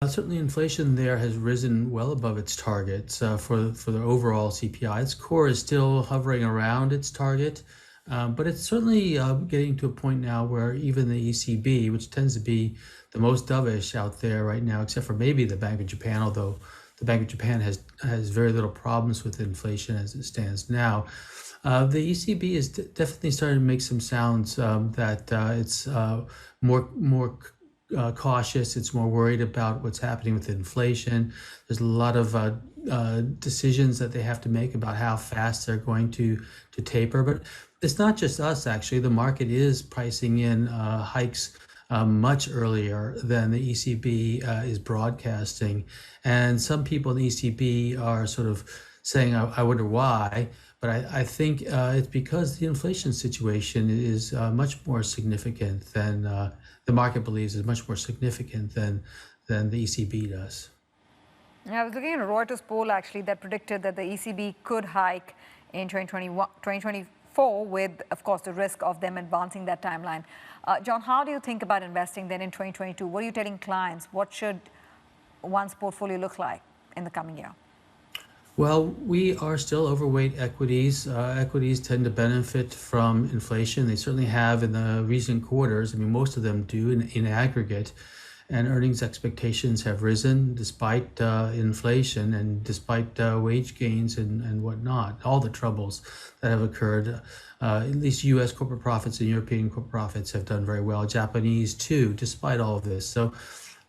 Certainly, inflation there has risen well above its targets for the overall CPI. Its core is still hovering around its target, but it's certainly getting to a point now where even the ECB, which tends to be the most dovish out there right now, except for maybe the Bank of Japan, although the Bank of Japan has very little problems with inflation as it stands now. The ECB is definitely starting to make some sounds that it's more cautious. It's more worried about what's happening with inflation. There's a lot of decisions that they have to make about how fast they're going to taper. But it's not just us, actually. The market is pricing in hikes much earlier than the ECB is broadcasting. And some people in the ECB are sort of saying, I wonder why. But I think it's because the inflation situation is much more significant than the market believes is much more significant than the ECB does. I was looking at a Reuters poll actually that predicted that the ECB could hike in 2024 with, of course, the risk of them advancing that timeline. John, how do you think about investing then in 2022? What are you telling clients? What should one's portfolio look like in the coming year? Well, we are still overweight equities. Equities tend to benefit from inflation. They certainly have in the recent quarters. I mean, most of them do in aggregate. And earnings expectations have risen despite inflation and despite wage gains and whatnot, all the troubles that have occurred. At least U.S. corporate profits and European corporate profits have done very well. Japanese too, despite all of this. So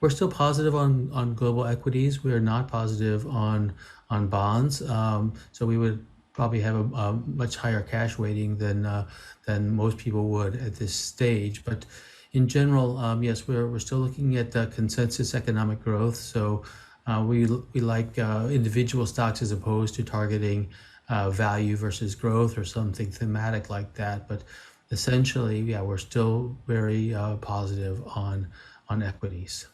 we're still positive on global equities. We are not positive on bonds. So we would probably have a much higher cash weighting than most people would at this stage. But in general, yes, we're still looking at consensus economic growth. So we like individual stocks as opposed to targeting value versus growth or something thematic like that. But essentially, yeah, we're still very positive on equities.